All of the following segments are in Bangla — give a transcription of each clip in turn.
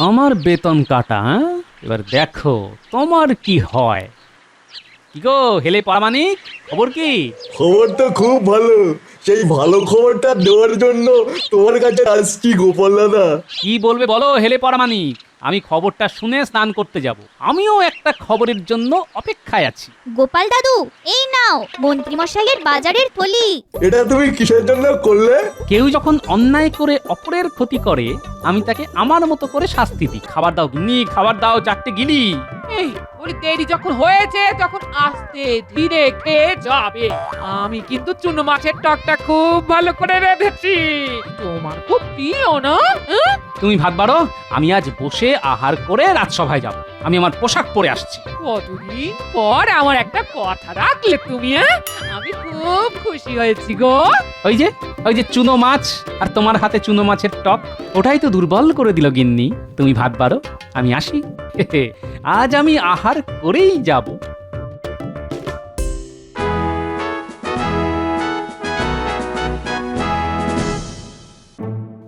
আমার বেতন কাটা, হ্যাঁ? এবার দেখো তোমার কি হয়। কি গো হেলে পারামানিক, খবর কি? খবর তো খুব ভালো। সেই ভালো খবরটা দেওয়ার জন্য তোমার কাছে আসছি গোপাল দাদা। কি বলবে বলো হেলে পারামানিক, আমি খবরটা শুনে স্নান করতে যাব। আমিও একটা খবরের জন্য অপেক্ষায় আছি। গোপাল দাদু, এই নাও মন্ত্রীমশাইয়ের বাজারের থলি। এটা তুমি কিসের জন্য করলে? কেউ যখন অন্যায় করে অপরের ক্ষতি করে, আমি তাকে আমার মতো করে শাস্তি দিই। খাবার দাও গিন্নি, খাবার দাও, চারটে গিলি। এই বলি দেরি যখন হয়েছে তখন আস্তে ধীরে খেয়ে যাবে। আমি কিন্তু চুনো মাছের টকটা খুব ভালো করে রেঁধেছি। তোমার খুব প্রিয় না? হ্যাঁ? তুমি ভাত বাড়ো, আমি আজ বসে আহার করে রাজসভায় যাব। আমি আমার পোশাক পরে আসছি। কতদিন পর আমার একটা কথা রাখলে তুমি, হ্যাঁ? আমি খুব খুশি হয়েছি গো। ওই যে চুনো মাছ আর তোমার হাতে চুনো মাছের টক, ওটাই তো দুর্বল করে দিল গিন্নি। তুমি ভাত বাড়ো, আমি আসি। আজ আমি আহার করেই যাব।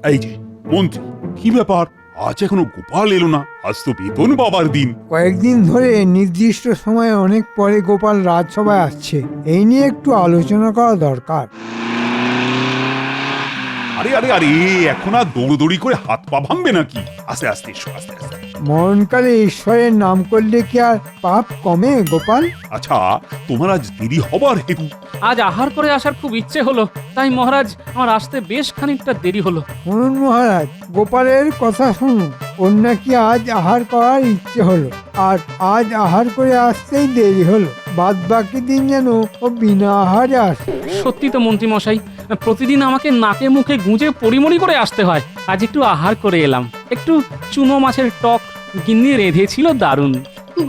এই যে মন্ত্রী, কি ব্যাপার? আজ এখনো গোপাল এলো না? আজ তো বেতন পাবার দিন। কয়েকদিন ধরে নির্দিষ্ট সময়ে অনেক পরে গোপাল রাজসভায় আসছে, এই নিয়ে একটু আলোচনা করা দরকার। আরে আরে আরে, এখন আর দৌড়দৌড়ি করে হাত পা ভাঙবে নাকি? আস্তে আস্তে এসো, আস্তে আস্তে। মরণকালে ঈশ্বরের নাম করলে কি আর পাপ কমে গোপাল? আচ্ছা, তোমার আজ দেরি হবার হেতু? আজ আহার করে আসার খুব ইচ্ছে হলো, তাই মহারাজ আমার আসতে বেশ খানিকটা দেরি হলো। শুনুন মহারাজ, গোপালের কথা শুনুন। ওর নাকি আজ আহার করার ইচ্ছে হলো, আর আজ আহার করে আসতেই দেরি হলো। বাদ বাকি দিন যেন ও বিনা আহারে আসে। সত্যি তো মন্ত্রী মশাই, প্রতিদিন আমাকে নাকে মুখে গুঁজে পরিমরি করে আসতে হয়। আজ একটু আহার করে এলাম। একটু চুনো মাছের টক গিন্নি রেঁধেছিল, দারুণ।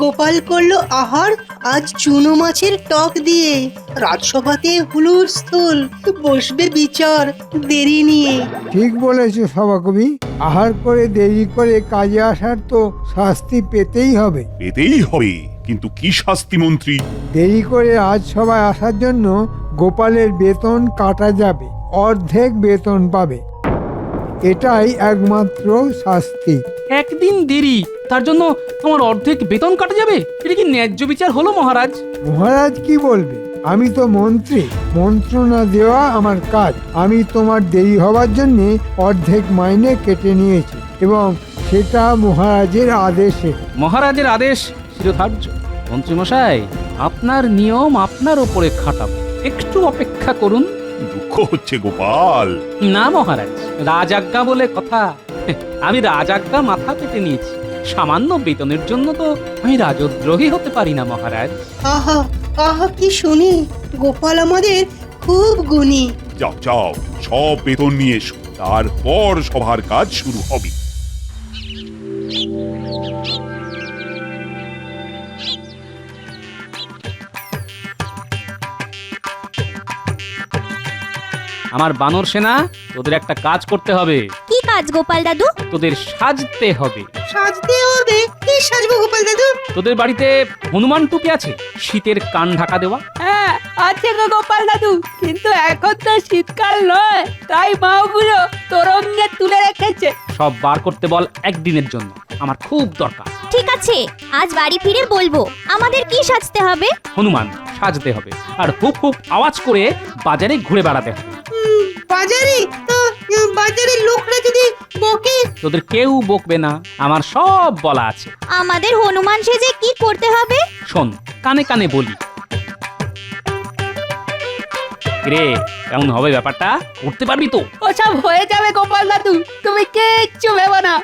গোপাল করলো আহার আজ চুনো মাছের টক দিয়ে। রাজসভাতে হুলুর স্থল, বসবে বিচার দেরি নিয়ে। ঠিক বলেছো সভাকবি, আহার করে দেরি করে কাজে আসার তো শাস্তি পেতেই হবে। পেতেই হবে, কিন্তু কি শাস্তি মন্ত্রী? দেরি করে রাজসভায় আসার জন্য গোপালের বেতন কাটা যাবে, অর্ধেক বেতন পাবে। এটাই একমাত্র শাস্তি। একদিন দেরি, তার জন্য তোমার অর্ধেক বেতন কাটা যাবে? এটা কি ন্যায্য বিচার হলো মহারাজ? মহারাজ কি বলবে? আমি তো মন্ত্রী, মন্ত্রণা দেওয়া আমার কাজ। আমি তোমার দেরি হওয়ার জন্য অর্ধেক মাইনে কেটে নিয়েছি, এবং সেটা মহারাজের আদেশে। মহারাজের আদেশ শিরোধার্য। মন্ত্রী মশাই, আপনার নিয়ম আপনার ওপরে খাটাবো, একটু অপেক্ষা করুন। দুঃখ হচ্ছে গোপাল। না মহারাজ, রাজাজ্ঞা বলে কথা। আমি রাজাজ্ঞা মাথা পেতে নিয়েছি। সামান্য বেতনের জন্য তো আমি রাজদ্রোহী হতে পারি না মহারাজ। আহা আহা, কি শুনি! গোপাল আমাদের খুব গুণী। যাও যাও, সব বেতন নিয়ে এসো, তারপর সভার কাজ শুরু হবে। আমার বানর সেনা, তোদের একটা কাজ করতে হবে। কি কাজ গোপাল দাদু? তোদের সাজতে হবে। সাজতে হবে? কি সাজবো গোপাল দাদু? তোদের বাড়িতে হনুমান টুপি আছে? শীতের কান ঢাকা দেওয়া। হ্যাঁ আছে গো গোপাল দাদু, কিন্তু এখন তো শীতকাল নয়, তাই মা ওগুলো তোরঙ্গে তুলে রেখেছে। সব বার করতে বল একদিনের জন্য, আমার খুব দরকার। ঠিক আছে, আজ বাড়ি ফিরে বলবো। আমাদের কি সাজতে হবে? হনুমান সাজতে হবে, আর হুপ হুপ আওয়াজ করে বাজারে ঘুরে বেড়াতে হবে। বাজারে তো বাজারের লোকরা যদি বকে? তোদের কেউ বকবে না, আমার সব বলা আছে। আমাদের হনুমান সেজে কি করতে হবে? শোন, কানে কানে বলি। রে, কেমন হবে ব্যাপারটা? করতে পারবি তো? ওসব হয়ে যাবে গোপাল দাদু, তুমি কিচ্ছু ভেবো না।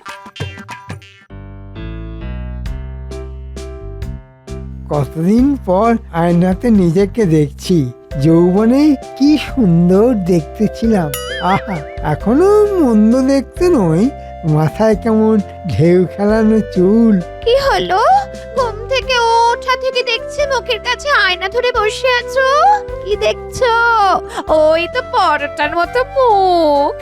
কতদিন পর আয়নাতে নিজেকে দেখছি। যৌবনে কি সুন্দর দেখতে ছিলাম। আহা, এখনো মন্দ দেখতে নই। মাথায় কেমন ঢেউ খেলানো চুল। কি হলো? ঘুম থেকে ওঠা থেকে দেখছি মুখের কাছে আয়না ধরে বসে আছো। কি দেখছো? ওই তো পরোটার মতো মুখ।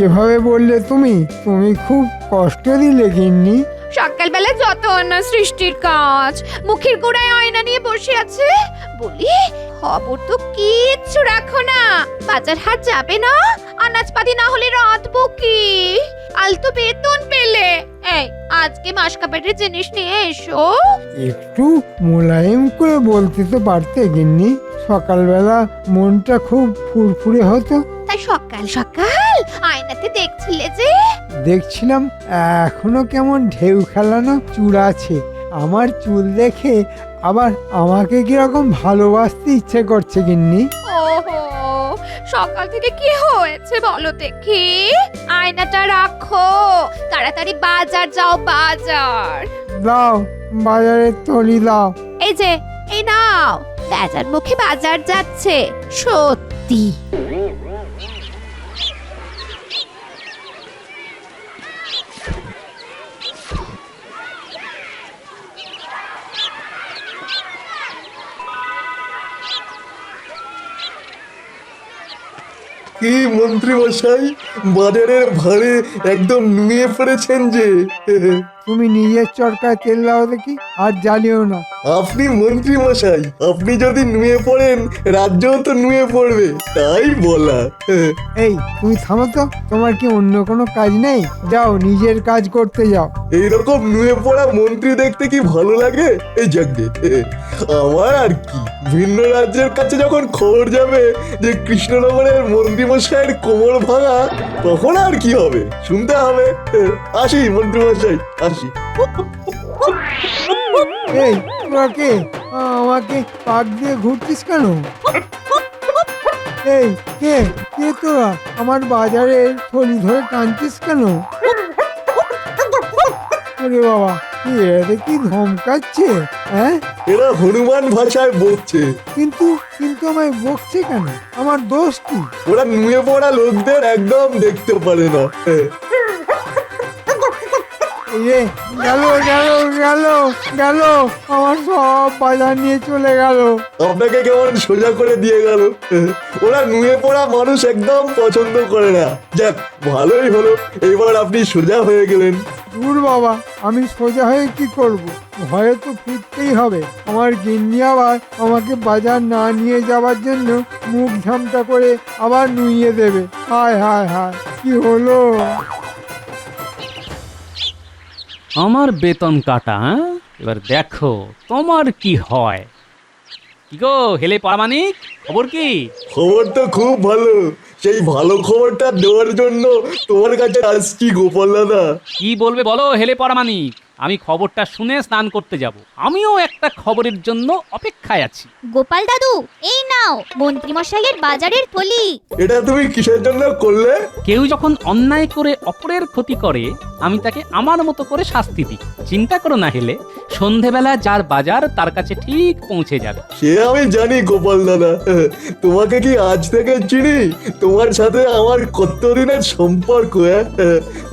এভাবে বললে তুমি তুমি খুব কষ্ট দিলে গিন্নি। সকালবেলা যত অন্য সৃষ্টির কাজ, মুখের গোড়ায় আয়না নিয়ে বসে আছে। বলি, খবর তো কিচ্ছু রাখো না। বাজার হাট যাবে না? আনাজপাতি না হলে রাঁধবো কি? আলতো বেতন পেলে আজকে মাসকাবাড়ির জিনিস নিয়ে এসো। একটু মোলায়েম করে বলতে তো পারতে গিন্নি, সকালবেলা মনটা খুব ফুরফুরে হতো। তাই সকাল সকাল আয়নাতে দেখছিলে যে? দেখছিলাম এখনো কেমন ঢেউ খেলানো চুল আছে। আমার চুল দেখে আবার আমাকে কিরকম ভালোবাসতে ইচ্ছে করছে গিন্নি। ওহো, সকাল থেকে কি হয়েছে বলো দেখি? আয়নাটা রাখো, তাড়াতাড়ি বাজার যাও, বাজার। দাও, বাজারের থলি দাও। এই যে, এই নাও, বাজার মুখে বাজার যাচ্ছে সত্যি। কি মন্ত্রী মশাই, বাজারের ভাড়ে একদম নুয়ে পড়েছেন যে। তুমি নিজের চরকায় তেল দাও দেখি, আর জ্বালিও না। আপনি মন্ত্রী মশাই, আপনি যদি নুয়ে পড়েন রাজ্যও তো নুয়ে পড়বে, তাই বলা। এই তুমি থামো তো, তোমার কি অন্য কোনো কাজ নেই? যাও নিজের কাজ করতে যাও। এইরকম নুয়ে পড়া মন্ত্রী দেখতে কি ভালো লাগে? এই যাকে আমার আর কি, ভিন্ন রাজ্যের কাছে যখন খবর যাবে যে কৃষ্ণনগরের মন্ত্রী মশাইয়ের কোমর ভাঙা, তখন আর কি হবে, শুনতে হবে। আসি মন্ত্রী মশাই, আসি। এই তোরা কে? আমাকে পাক দিয়ে ঘুরছিস কেন? এই কে কে তোরা? আমার বাজারের থলি ধরে টানছিস কেন? ওরে বাবা, এরা কি ধমকাচ্ছে? হ্যাঁ, এরা হনুমান ভাষায় বলছে। কিন্তু কিন্তু আমায় বকছে কেন? আমার দোষ কি? ওরা নুয়ে পড়া লোকদের একদম দেখতে পারে না। এই রে, গেল গেল গেল গেল, আমার সব বাজার নিয়ে চলে গেল। আপনাকে কেমন সোজা করে দিয়ে গেল। ওরা নুয়ে পড়া মানুষ একদম পছন্দ করে না। যাক, ভালোই হলো, এবার আপনি সোজা হয়ে গেলেন। দূর বাবা, আমি সোজা হয়ে কি করব? ভয়ে তো ফিরতেই হবে। আমার গিন্নি আবার আমাকে বাজার না নিয়ে যাওয়ার জন্য মুখ ঝামটা করে আবার নুইয়ে দেবে। হায় হায় হায়, কি হলো? আমার বেতন কাটা, হ্যাঁ? এবার দেখো তোমার কি হয়। কি গো হেলে পারামানিক, খবর কি? খবর তো খুব ভালো। সেই ভালো খবরটা দেওয়ার জন্য তোমার কাছে আসছি গোপাল দাদা। কি বলবে বলো হেলে পারামানিক? আমি খবরটা শুনে স্নান করতে যাব। আমিও একটা খবরের জন্য অপেক্ষায় আছি। গোপাল দাদু, এই নাও মন্ত্রীমশাইয়ের বাজারের থলি। এটা তুমি কিসের জন্য করলে? কেউ যখন অন্যায় করে অপরের ক্ষতি করে, আমি তাকে আমার মতো করে শাস্তি দিই। চিন্তা করো না হেলে, সন্ধেবেলা যার বাজার তার কাছে ঠিক পৌঁছে যাবে। সে আমি জানি গোপাল দাদা। তোমাকে কি আজ থেকে চিনি? তোমার সাথে আমার কতদিনের সম্পর্ক।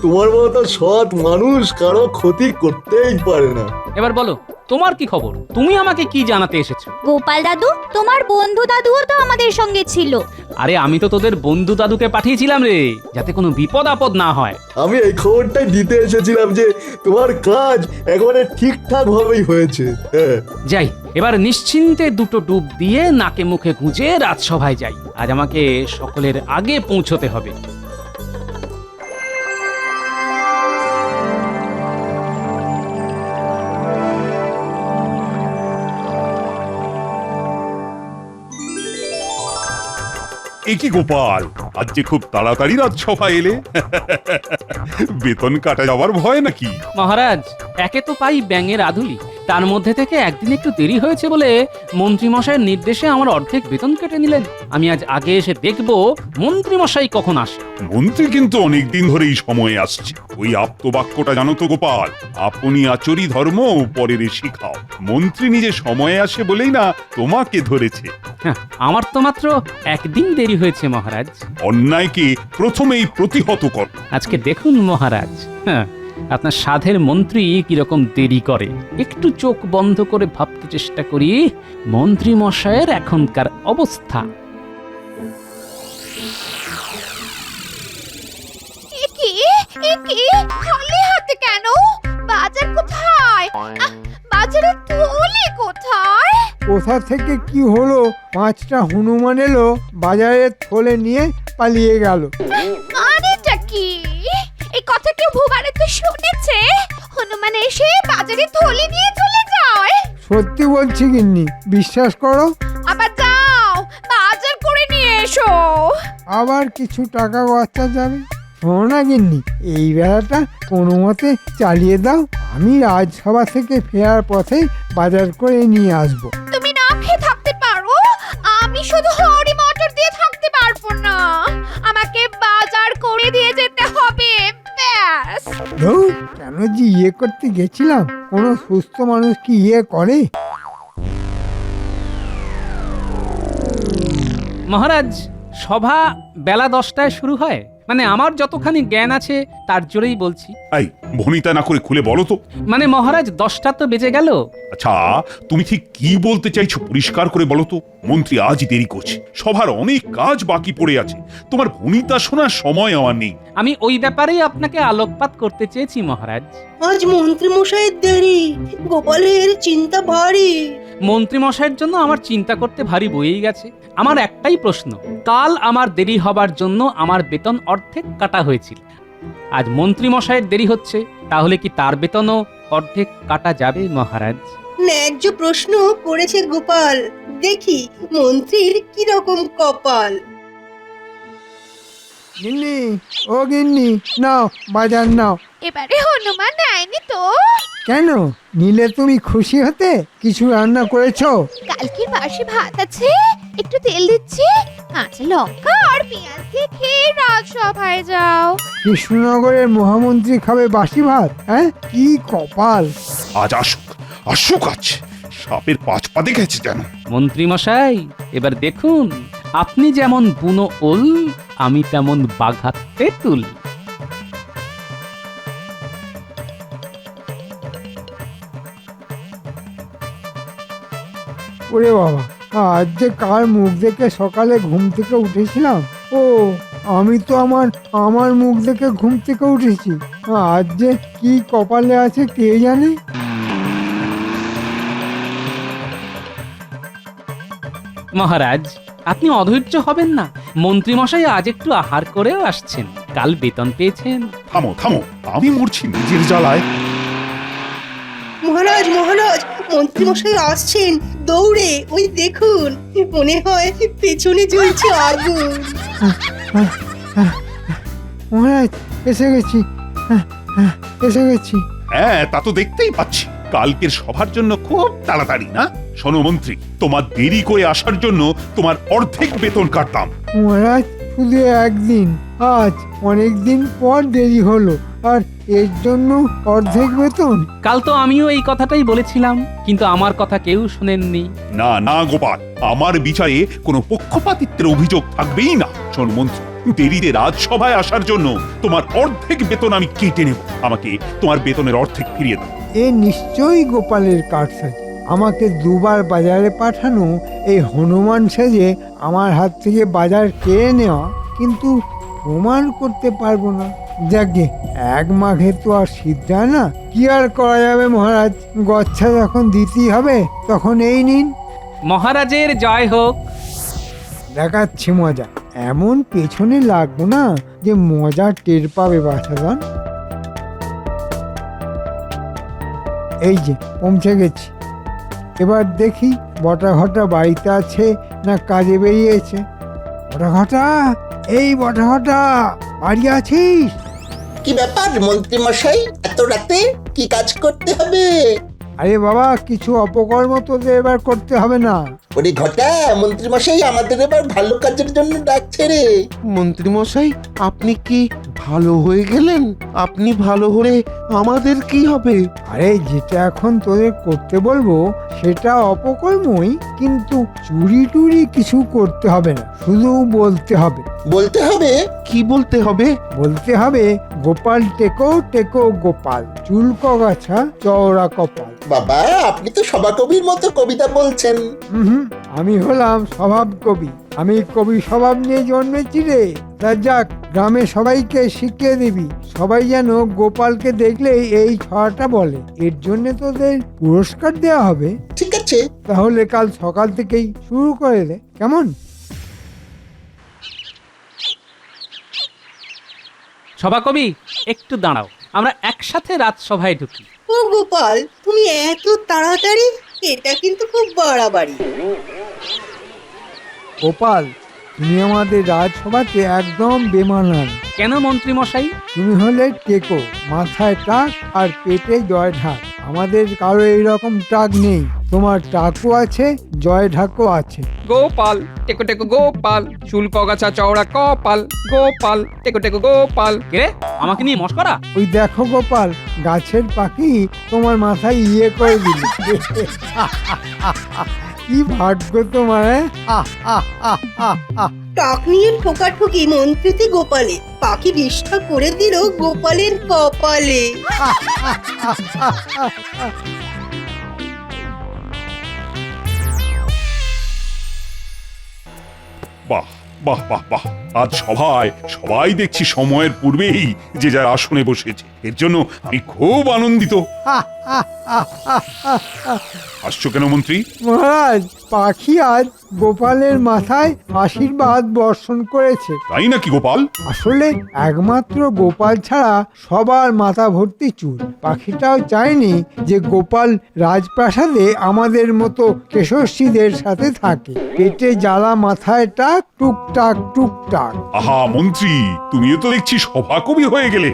তোমার মতো সৎ মানুষ কারো ক্ষতি করতেই পারে না। এবার বলো তোমার কি খবর? তুমি আমাকে কি জানাতে এসেছো? গোপাল দাদু, তোমার বন্ধু দাদুও তো আমাদের সঙ্গে ছিল। আরে আমি তো তোদের বন্ধু দাদুকে পাঠিয়েছিলাম রে, যাতে কোনো বিপদ আপদ না হয়। আমি এই খবরটাই দিতে এসেছিলাম যে তোমার কাজ একেবারে ঠিকঠাক ভাবেই হয়েছে। যাই, এবার নিশ্চিন্তে দুটো ডুব দিয়ে নাকে মুখে গুঁজে রাজসভায় যাই। আজ আমাকে সকলের আগে পৌঁছতে হবে। এ কি গোপাল, আজ যে খুব তাড়াতাড়ি রাজসভা এলে। বেতন কাটা যাওয়ার ভয় নাকি? মহারাজ, একে তো পাই ব্যাঙের আধুলি, তার মধ্যে থেকে একদিন একটু দেরি হয়েছে বলে মন্ত্রীমশাইয়ের নির্দেশে আমার অর্ধেক বেতন কেটে নিলেন। আমি আজ আগে এসে দেখব মন্ত্রীমশাই কখন আসে। মন্ত্রী কিন্তু অনেকদিন ধরেই সময়ে আসছে। ওই আপ্তবাক্যটা জানো তো গোপাল, আপনি আচরি ধর্ম পরের শিখাও। মন্ত্রী নিজে সময়ে আসে বলেই না তোমাকে ধরেছে। হ্যাঁ, আমার তো মাত্র একদিন দেরি হয়েছে মহারাজ। অন্যায়কে প্রথমেই প্রতিহত কর। আজকে দেখুন মহারাজ, হ্যাঁ, আপনার সাধের মন্ত্রী কিরকম দেরি করে। একটু চোখ বন্ধ করে ভাবতে চেষ্টা করি মন্ত্রী মশাইয়ের এখনকার অবস্থা। কি খালি হাতে কেন? বাজার কোথায়? বাজারের থলি কোথায়? কোথা থেকে কি হলো? 5টা হনুমান এলো, বাজারের থলে নিয়ে পালিয়ে গেল। আরেটা কি? এই কথা কেউ ভুবারে তো শুনেছে? হনুমান হনুমান এসে বাজারে থলি নিয়ে চলে যায়। সত্যি বলছি গিন্নি, বিশ্বাস করো। আবার যাও বাজার করে নিয়ে এসো। আবার কিছু টাকা খরচা যাবে। শোনো না গিন্নি, এই বেলাটা কোনো মতে চালিয়ে দাও। আমি রাজসভা থেকে ফেরার পথে বাজার করে নিয়ে আসবো। তুমি না খেয়ে থাকতে পারো, আমি শুধু হরি মটর দিয়ে থাকতে পারবো না। আমাকে বাজার করে দিয়ে যেতে হবে, ব্যাস। ধুর, কেন যে ইয়ে করতে গেছিলাম? কোনো সুস্থ মানুষ কি ইয়ে করে? মহারাজ, সভা বেলা 10টায় শুরু হয়। মানে আমার যতখানি জ্ঞান আছে তার জোরেই বলছি। এই ভনিতা না করে খুলে বলো তো। মানে মহারাজ 10টা তো বেজে গেল। আচ্ছা, তুমি ঠিক কি বলতে চাইছো পরিষ্কার করে বলো তো। মন্ত্রী আজ দেরি করছে, সভার অনেক কাজ বাকি পড়ে আছে। তোমার ভনিতা শোনার সময় আমার নেই। আমি ওই ব্যাপারেই আপনাকে আলোকপাত করতে চেয়েছি মহারাজ। আজ মন্ত্রী মশাইয়ের দেরি, গোপালের চিন্তা ভারী। মন্ত্রী মশাইয়ের জন্য আমার চিন্তা করতে ভারী বয়েই গেছে। আমার একটাই প্রশ্ন, কাল আমার দেরি হবার জন্য আমার বেতন অর্ধেক কাটা হয়েছিল। আজ মন্ত্রী মশাইয়ের দেরি হচ্ছে, তাহলে কি তার বেতনও অর্ধেক কাটা যাবে মহারাজ? ন্যায্য প্রশ্ন করেছে গোপাল। দেখি মন্ত্রীর কি রকম কপাল। গিন্নি, ও গিন্নি, নাও বাজার নাও। এবারে হনুমান নেয়নি তো? কেন নিলে তুমি খুশি হতে? কিছু রান্না করেছো? কালকের বাসি ভাত আছে, একটু তেল দিচ্ছি, কাঁচা লঙ্কা আর পেঁয়াজ দিয়ে খেয়ে রাজসভায় যাও। কৃষ্ণনগরের মহামন্ত্রী খাবে বাসি ভাত? হ্যাঁ, কি কপাল। আজ আসুক, আসুক আজ। সাপের পাঁচ পা দেখেছে যেন। মন্ত্রী মশাই, এবার দেখুন, আপনি যেমন বুনো ওল, আমি তেমন বাঘা তেঁতুল। ওরে বাবা, আজ যে কার মুখ দেখে সকালে ঘুম থেকে উঠেছিলাম। ও, আমি তো আমার মুখ দেখে ঘুম থেকে উঠেছি। আজ যে কি কপালে আছে কে জানে। মহারাজ, আপনি অধৈর্য হবেন না। মন্ত্রী মশাই আজ একটু আহার করেও আসছেন, কাল বেতন পেয়েছেন। থামো থামো, আমি মরছি নিজের জ্বালায়। মহারাজ মহারাজ, মন্ত্রী মশাই আসছেন দৌড়ে। ওই দেখুন, মনে হয় পেছনে জ্বলছে আগুন। মহারাজ, এসে গেছি, এসে গেছি। হ্যাঁ, তা তো দেখতেই পাচ্ছি। কালকের সভার জন্য খুব তাড়াতাড়ি না? শোনো মন্ত্রী, তোমার দেরি করে আসার জন্য তোমার অর্ধেক বেতন কাটতাম। মহারাজ, শুধু একদিন, আজ অনেক দিন পর দেরি হলো, আর এর জন্য অর্ধেক বেতন। কাল তো আমিও এই কথাটাই বলেছিলাম, কিন্তু আমার কথা কেউ শুনেননি। না না গোপাল, আমার বিচারে কোনো পক্ষপাতিত্বের অভিযোগ থাকবেই না। শোন মন্ত্রী, দেরিতে রাজসভায় আসার জন্য তোমার অর্ধেক বেতন আমি কেটে নেব। আমাকে তোমার বেতনের অর্ধেক ফিরিয়ে দাও। এ নিশ্চয়ই গোপালের কারসাজি। আমাকে দুবার বাজারে পাঠানো এই হনুমান সেজে আমার হাত থেকে বাজার কেড়ে নেওয়া, কিন্তু প্রমাণ করতে পারবো না। যাকে এক মাঘে তো আর সিদ্ধ হয় না। কি আর করা যাবে মহারাজ, গচ্ছা যখন দিতেই হবে তখন এই নিন। মহারাজের জয় হোক। দেখাচ্ছি মজা। এমন পেছনে লাগবো না যে মজা টের পাবে বাছাধন। এই যে পৌঁছে গেছি। এবার দেখি বটা ঘটা বাড়িতে আছে না কাজে বেরিয়েছে। বটা ঘটা, এই বটা ঘটা, বাড়ি আছিস? কি ব্যাপার মন্ত্রী মশাই, এত রাতে কি কাজ করতে হবে? আরে বাবা, কিছু অপকর্ম তোদের এবার করতে হবে না। ওরে ঘটা, মন্ত্রী মশাই আমাদের এবার ভালো কাজের জন্য ডাকছে রে। মন্ত্রী মশাই, আপনি কি ভালো হয়ে গেলেন? আপনি ভালো হলে আমাদের কি হবে? আরে যেটা এখন তোদের করতে বলবো সেটা অপকর্মই, কিন্তু চুরি টুরি কিছু করতে হবে না, শুধু বলতে হবে। বলতে হবে? কি বলতে হবে? বলতে হবে, গোপাল টেকো টেকো গোপাল, চুলকো গাছা চওড়া কপাল। বাবা, আপনি তো সভাকবির মতো কবিতা বলছেন। হুম, আমি হলাম স্বভাব কবি। আমি কবি স্বভাব নিয়ে জন্মেছি রে। তা যাক, গ্রামে সবাইকে শিখিয়ে দিবি, সবাই যেন গোপালকে দেখলে এই ছড়াটা বলে। এর জন্য তোদের পুরস্কার দেওয়া হবে। ঠিক আছে। তাহলে কাল সকাল থেকেই শুরু করে দে, কেমন? সভাকবি, একটু দাঁড়াও, আমরা একসাথে রাজসভায় ঢুকি। ও গোপাল, তুমি এত তাড়াতাড়ি, এটা কিন্তু খুব বাড়াবাড়ি। গোপাল, তুমি আমাদের রাজসভাতে একদম বেমানান। কেন মন্ত্রী মশাই? তুমি হলে টেকো, মাথায় টাক আর পেটে জয় ঢাক। আমাদের কারো এইরকম টাক নেই। তোমার টাকও আছে, জয় ঢাকও আছে। গোপাল টেকো টেকো গোপাল, চুল কগাছা চওড়া কপাল, গোপাল টেকো টেকো গোপাল। কে রে? আমাকে নিয়ে মস্করা? ওই দেখো গোপাল, গাছের পাখি তোমার মাথায় ইয়ে করে দিল। কি ভাগ্য তোমার, হ্যাঁ? টাক নিয়ে ঠোকাঠুকি মন্ত্রীতে গোপালে, পাখি বিষ্ঠা করে দিল গোপালের কপালে। বাহ বাহ বাহ বাহ, আজ সবাই দেখছি সময়ের পূর্বেই যে যার আসনে বসেছে। এর জন্য আমি খুব আনন্দিত। হাসছো কেন মন্ত্রী? মহারাজ, পাখি আজ গোপালের মাথায় আশীর্বাদ বর্ষণ করেছে। তাই নাকি গোপাল? আসলে একমাত্র গোপাল ছাড়া সবার মাথা ভর্তি চুল। পাখিটাও চায়নি যে গোপাল রাজপ্রাসাদে আমাদের মতো কেশস্বীদের সাথে থাকে। পেটে জ্বালা, মাথায় টাক, টুকটাক টুকটাক। আহা মন্ত্রী, তুমিও তো দেখছি সভাকবি হয়ে গেলে।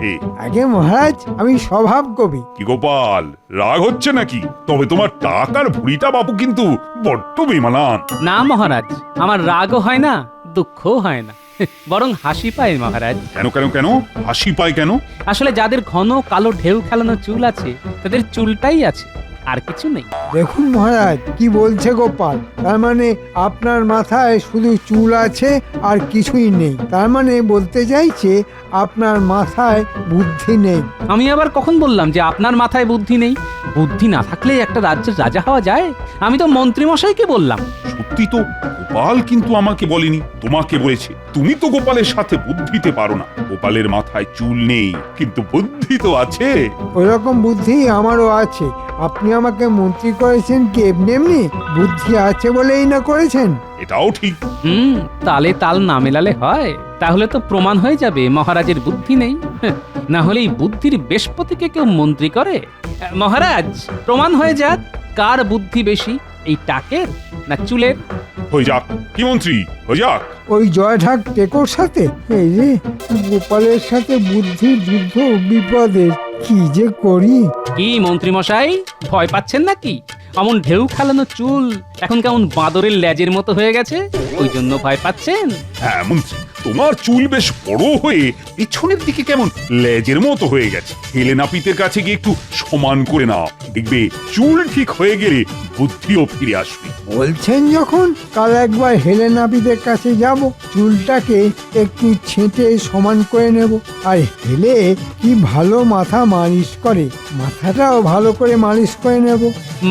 আগে মহারাজ, আমি স্বভাব কবি। কি গোপাল, রাগ হচ্ছে নাকি? তবে তোমার টাকার ভুড়িটা বাপু কিন্তু বড্ড বেমানান। না মহারাজ, আমার রাগও হয় না, দুঃখও হয় না, বরং হাসি পায় মহারাজ। কেন কেন কেন হাসি পায় কেন? আসলে যাদের ঘন কালো ঢেউ খেলানো চুল আছে, তাদের চুলটাই আছে, আর কিছু নেই। দেখুন মহারাজ, কি বলছে গোপাল। তার মানে আপনার মাথায় শুধু চুল আছে আর কিছুই নেই। তার মানে বলতে চাইছে আপনার মাথায় বুদ্ধি নেই। আমি আবার কখন বললাম যে আপনার মাথায় বুদ্ধি নেই? বুদ্ধি না থাকলে একটা রাজ্যের রাজা হওয়া যায়? আমি তো মন্ত্রী মশাইকে বললাম। সত্যি তো, গোপাল কিন্তু আমাকে বলেনি, তোমাকে বলেছে। তুমি তো গোপালের সাথে বুদ্ধিতে পারো না। গোপালের মাথায় চুল নেই, কিন্তু বুদ্ধি তো আছে। ওইরকম বুদ্ধি আমারও আছে। আপনি আমাকে মন্ত্রী করেছেন কি এমনি এমনি? বুদ্ধি আছে বলেই না করেছেন। এটাও ঠিক। তালে তাল না মেলালে হয়? তাহলে তো প্রমাণ হয়ে যাবে মহারাজের বুদ্ধি নেই। না হলে এই বুদ্ধির বেশপতিকে কেউ মন্ত্রী করে? মহারাজ, প্রমাণ হয়ে যাক কার বুদ্ধি বেশি, এই টাকের না চুলের। হয়ে যাক। কি মন্ত্রী, হয়ে যাক। ওই জয়ঢাক টেকোর সাথে? এই রে, গোপালের সাথে বুদ্ধির যুদ্ধ বিপদের। কি যে করি। কি মন্ত্রী মশাই, ভয় পাচ্ছেন নাকি? অমন ঢেউ খেলানো চুল এখন কেমন বাঁদরের লেজের মতো হয়ে গেছে, ওই জন্য ভয় পাচ্ছেন? হ্যাঁ মন্ত্রী, তোমার চুল বেশ বড় হয়ে পিছনের দিকে কেমন লেজের মতো হয়ে গেছে। হেলেনাপিতের কাছে গিয়ে একটু সমান করে নাও, দেখবে চুল ঠিক হয়ে গেলে বুদ্ধিও ফিরে আসবে। বলছেন যখন, কাল একবার হেলেনাপিদের কাছে যাব, চুলটাকে একটু ছেঁটে সমান করে নেব। আর হেলে কি ভালো মাথা মালিশ করে, মাথাটাও ভালো করে মালিশ করে নেব।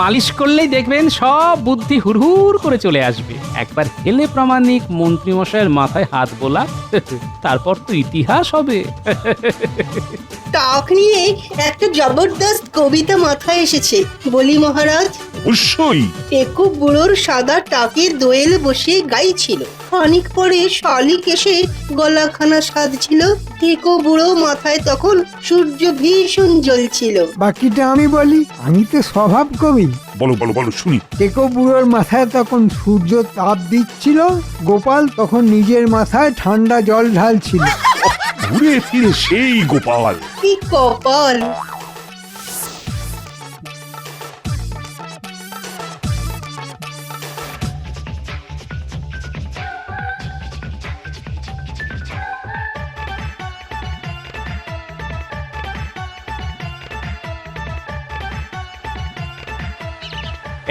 মালিশ করলেই দেখবেন সব বুদ্ধি হুড়হুড় করে চলে আসবে। একবার হেলে প্রামাণিক মন্ত্রী মশাইয়ের মাথায় হাত বোলা, তারপর তো ইতিহাস হবে। টাক নিয়ে একটা জবরদস্ত কবিতা মাথায় এসেছে, বলি মহারাজ। অবশ্যই। টেকো বুড়োর সাদা টাকের দোয়েল বসিয়ে গাইছিল। খানিক পরে শালিক এসে গলাখানা সাধছিল। টেকো বুড়ো মাথায় তখন সূর্য ভীষণ জ্বলছিল। বাকিটা আমি বলি, আমি তো স্বভাব কবি। বলো বলো বলো শুনি। টেকো বুড়োর মাথায় তখন সূর্য তাপ দিচ্ছিল, গোপাল তখন নিজের মাথায় ঠান্ডা জল ঢালছিল। ঘুরে ফিরে সেই গোপাল। কি কপাল!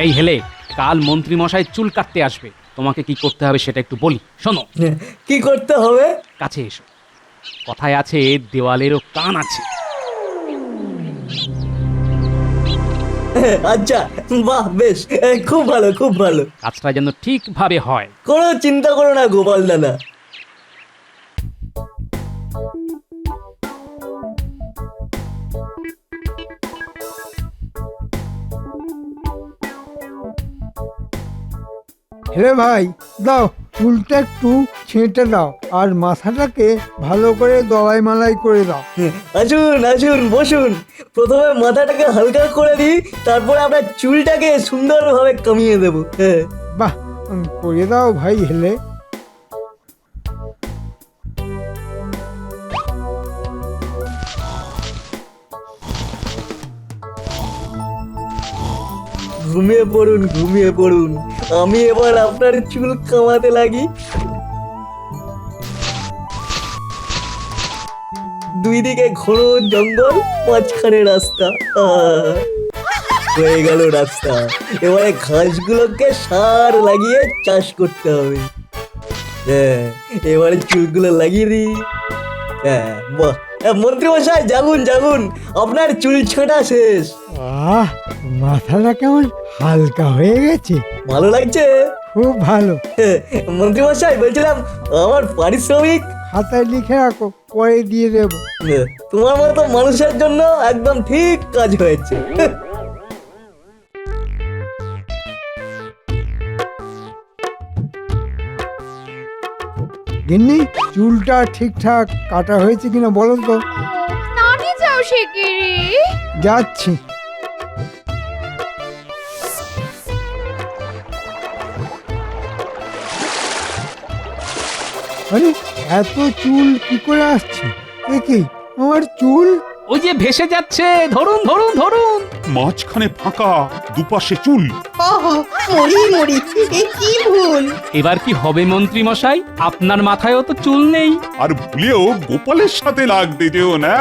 এই হেলে, কাল মন্ত্রী মশাই চুল কাটতে আসবে। তোমাকে কি করতে হবে সেটা একটু বলি, শোনো। কি করতে হবে? কাছে এসো। কথায় আছে, দেওয়ালেরও কান আছে। আচ্ছা, বাহ, বেশ, খুব ভালো, খুব ভালো। কাজটা যেন ঠিকভাবে হয়। কোনো চিন্তা করো না গোপাল দাদা। হেলে ভাই, দাও চুলটা একটু ছেঁটে দাও আর মাথাটাকে ভালো করে দলাই মালাই করে দাও। আসুন আসুন বসুন। প্রথমে মাথাটাকে হালকা করে দিই, তারপরে আপনার চুলটাকে সুন্দরভাবে কামিয়ে দেবো। হ্যাঁ বাহ, করে দাও ভাই হেলে। ঘুমিয়ে পড়ুন ঘুমিয়ে পড়ুন, আমি এবার আপনার চুল কামাতে লাগি। দুই দিকে ঘন জঙ্গল, মাঝখানে রাস্তা। হয়ে গেল রাস্তা। এবারে ঘাসগুলোকে সার লাগিয়ে চাষ করতে হবে। হ্যাঁ, এবারে চুলগুলো লাগিয়ে দিই। হ্যাঁ বাহ, মন্ত্রী মশাই জাগুন জাগুন, আপনার চুল ছাঁটা শেষ। আহ, মাথাটা কেমন হালকা হয়ে গেছে। ভালো লাগছে? খুব ভালো। মন্ত্রী মশাই বলছিলাম, আমার পারিশ্রমিক খাতায় লিখে রাখো, পরে দিয়ে দেবো। তোমার মতো মানুষের জন্য একদম ঠিক কাজ হয়েছে। গিন্নি, চুলটা ঠিকঠাক কাটা হয়েছে কিনা বলো তো। নানি যাও শিগগিরি। যাচ্ছি। আরে, এত চুল কি করে আসছে? দেখি আমার চুল। ওই যে ভেসে যাচ্ছে, ধরুন ধরুন ধরুন। মাঝখানে ফাঁকা, দুপাশে চুল। আহা, মরি মরি, এ কি ভুল! এবার কি হবে মন্ত্রী মশাই? আপনার মাথায়ও তো চুল নেই। আর ভুলেও গোপালের সাথে লাগতে যেও না।